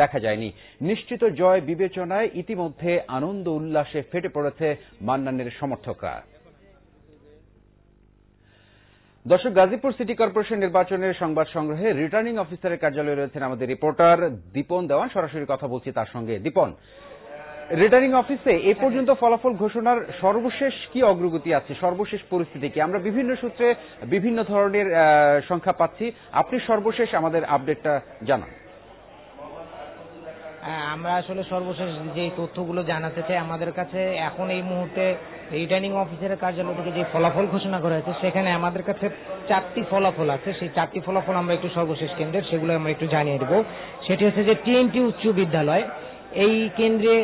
দেখা যায়নি। নিশ্চিত জয় বিবেচনায় ইতিমধ্যে আনন্দ উল্লাসে ফেটে পড়েছে মান্নানের সমর্থকরা। দর্শক, গাজীপুর সিটি কর্পোরেশন নির্বাচনের সংবাদ সংগ্রহে রিটার্নিং অফিসারের কার্যালয়ে রয়েছেন আমাদের রিপোর্টার দীপন দেওয়ান। সরাসরি কথা বলছি তার সঙ্গে। দীপন, রিটার্নিং অফিসে এ পর্যন্ত ফলাফল ঘোষণার সর্বশেষ কি অগ্রগতি আছে, সর্বশেষ পরিস্থিতি কি? আমরা বিভিন্ন সূত্রে বিভিন্ন ধরনের সংখ্যা পাচ্ছি, আপনি সর্বশেষ আমাদের আপডেটটা জানান। আমরা আসলে সর্বশেষ যে তথ্যগুলো জানাতে চাই, আমাদের কাছে এখন এই মুহূর্তে রিটার্নিং অফিসারের কার্যালয় থেকে যে ফলাফল ঘোষণা করা হয়েছে সেখানে আমাদের কাছে 4টি ফলাফল আছে। সেই 4টি ফলাফল আমরা একটু সর্বশেষ কেন্দ্রের সেগুলো আমরা একটু জানিয়ে দেব। সেটি হচ্ছে যে টিএনটি উচ্চ বিদ্যালয়, এই কেন্দ্রে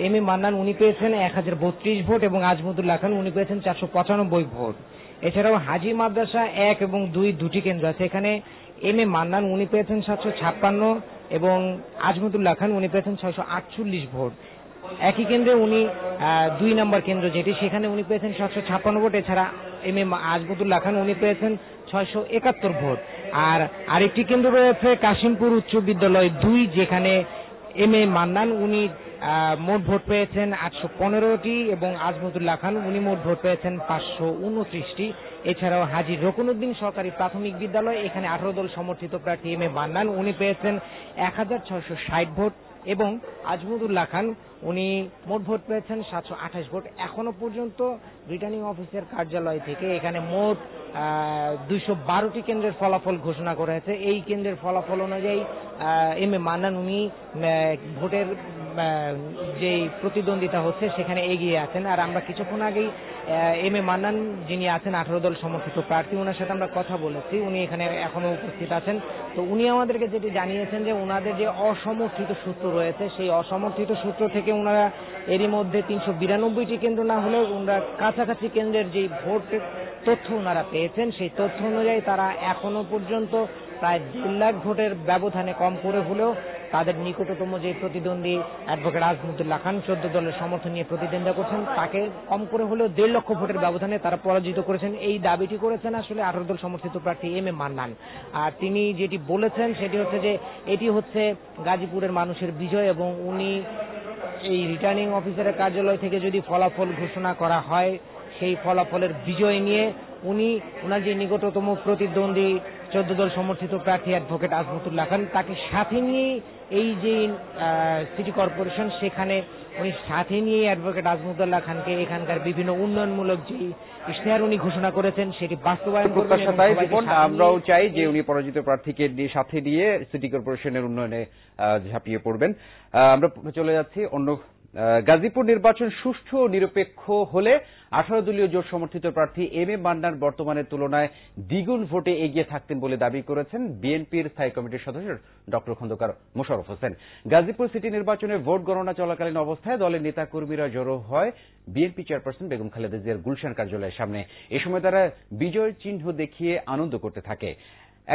এম এ মান্নান উনি পেয়েছেন 1032 ভোট এবং আজমতুল্লাহ খান উনি পেয়েছেন 495 ভোট। এছাড়াও হাজি মাদ্রাসা 1 এবং 2 দুটি কেন্দ্র আছে, এখানে এম এ মান্নান উনি পেয়েছেন 756 এবং আজমতুল্লাহ খান উনি পেয়েছেন 648 ভোট। একই কেন্দ্রে উনি 2 নম্বর কেন্দ্র যেটি, সেখানে উনি পেয়েছেন 756 ভোট। এছাড়া এম এ আজমতুল্লাহ খান উনি পেয়েছেন 671 ভোট। আর আরেকটি কেন্দ্র রয়েছে কাশিমপুর উচ্চ বিদ্যালয় 2, যেখানে এম এ মান্নান উনি মোট ভোট পেয়েছেন 815টি এবং আজমতুল্লাহ খান উনি মোট ভোট পেয়েছেন 529টি। এছাড়াও হাজী রকুনউদ্দিন সরকারি প্রাথমিক বিদ্যালয়, এখানে 18 দল সমর্থিত প্রার্থী এম এ মান্নান উনি পেয়েছেন 1660 ভোট এবং আজমতুল্লাহ খান উনি মোট ভোট পেয়েছেন 728 ভোট। এখনো পর্যন্ত রিটার্নিং অফিসের কার্যালয় থেকে এখানে মোট 212টি কেন্দ্রের ফলাফল ঘোষণা করা হয়েছে। এই কেন্দ্রের ফলাফল অনুযায়ী এম এ মান্নান উনি ভোটের যে প্রতিদ্বন্দ্বিতা হচ্ছে সেখানে এগিয়ে আছেন। আর আমরা কিছুক্ষণ আগেই এম এ মান্নান যিনি আছেন 18 দল সমর্থিত প্রার্থী, ওনার সাথে আমরা কথা বলেছি, উনি এখানে এখনো উপস্থিত আছেন। তো উনি আমাদেরকে যেটি জানিয়েছেন যে ওনাদের যে অসমর্থিত সূত্র রয়েছে সেই অসমর্থিত সূত্র থেকে ওনারা এরই মধ্যে 392টি কেন্দ্র না হলেও ওনারা কাছাকাছি কেন্দ্রের যে ভোট তথ্য ওনারা পেয়েছেন সেই তথ্য অনুযায়ী তারা এখনো পর্যন্ত প্রায় 1.5 লাখ ভোটের ব্যবধানে কম করে হলেও তাদের নিকটতম যে প্রতিদ্বন্দ্বী অ্যাডভোকেট আজমতুল্লাহ খান 14 দলের সমর্থন নিয়ে প্রতিদ্বন্দ্বিতা করছেন, তাকে কম করে হলেও 1.5 লক্ষ ভোটের ব্যবধানে তারা পরাজিত করেছেন। এই দাবিটি করেছেন আসলে 18 দল সমর্থিত প্রার্থী এম এ মান্নান। আর তিনি যেটি বলেছেন সেটি হচ্ছে যে এটি হচ্ছে গাজীপুরের মানুষের বিজয় এবং উনি এই রিটার্নিং অফিসারের কার্যালয় থেকে যদি ফলাফল ঘোষণা করা হয় সেই ফলাফলের বিজয় নিয়ে উনি ওনার যে নিকটতম প্রতিদ্বন্দ্বী 14 দল সমর্থিত প্রার্থী অ্যাডভোকেট আজমতুল্লাহ খান তাকে সাথে নিয়ে এই যে সিটি কর্পোরেশন সেখানে উনি সাথে নিয়ে অ্যাডভোকেট আজমতুল্লাহ খানকে এখানকার বিভিন্ন উন্নয়নমূলক যে ইশতেহার উনি ঘোষণা করেছেন সেটি বাস্তবায়ন করবেন। আমরাও চাই যে উনি পরাজিত প্রার্থীকে সাথে নিয়ে সিটি কর্পোরেশনের উন্নয়নে ঝাঁপিয়ে পড়বেন। আমরা চলে যাচ্ছি অন্য। গাজীপুর নির্বাচন সুষ্ঠু ও নিরপেক্ষ হলে 18 দলীয় জোট সমর্থিত প্রার্থী এম এ মান্নান বর্তমানের তুলনায় দ্বিগুণ ভোটে এগিয়ে থাকতেন বলে দাবি করেছেন বিএনপির স্থায়ী কমিটির সদস্য ডক্টর খন্দকার মোশাররফ হোসেন। গাজীপুর সিটি নির্বাচনে ভোট গণনা চলাকালীন অবস্থায় দলের নেতাকর্মীরা জড়ো হয় বিএনপি চেয়ারপারসন বেগম খালেদা জিয়ার গুলশান কার্যালয়ের সামনে। এ সময় তারা বিজয় চিহ্ন দেখিয়ে আনন্দ করতে থাকে।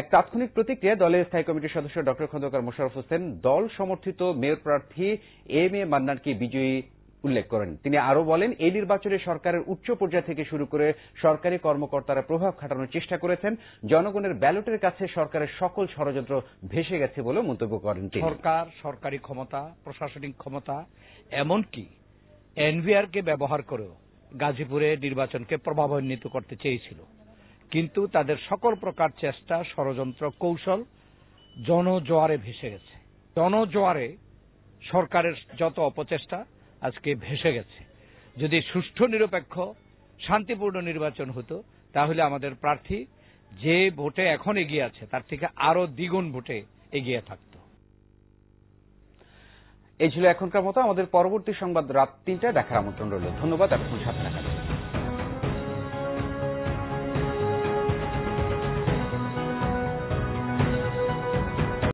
এক তাৎক্ষণিক প্রতিক্রিয়া দলের স্থায়ী কমিটির সদস্য ডক্টর খন্দকার মোশাররফ হোসেন দল সমর্থিত মেয়র প্রার্থী এম এ মান্নানকে বিজয়ী উল্লেখ করেন। তিনি আরো বলেন, এই নির্বাচনে সরকারের উচ্চ পর্যায় থেকে শুরু করে সরকারি কর্মকর্তারা প্রভাব খাটানোর চেষ্টা করেছেন। জনগণের ব্যালটের কাছে সরকারের সকল ষড়যন্ত্র ভেসে গেছে বলে মন্তব্য করেন তিনি। সরকার সরকারি ক্ষমতা, প্রশাসনিক ক্ষমতা, এমনকি এনভিআরকে ব্যবহার করেও গাজীপুরে নির্বাচনকে প্রভাবান্বিত করতে চেয়েছিল, কিন্তু তাদের সকল প্রকার চেষ্টা, ষড়যন্ত্র, কৌশল জনজোয়ারে ভেসে গেছে। জনজোয়ারে সরকারের যত অপচেষ্টা আজকে ভেসে গেছে। যদি সুষ্ঠু নিরপেক্ষ শান্তিপূর্ণ নির্বাচন হতো তাহলে আমাদের প্রার্থী যে ভোটে এখন এগিয়ে আছে তার থেকে আরো দ্বিগুণ ভোটে এগিয়ে থাকত। এই ছিল এখনকার মতো। আমাদের পরবর্তী সংবাদ রাত 3টায় দেখার আমন্ত্রণ রইল। ধন্যবাদ। এতক্ষণ সাথে থাকার জন্য।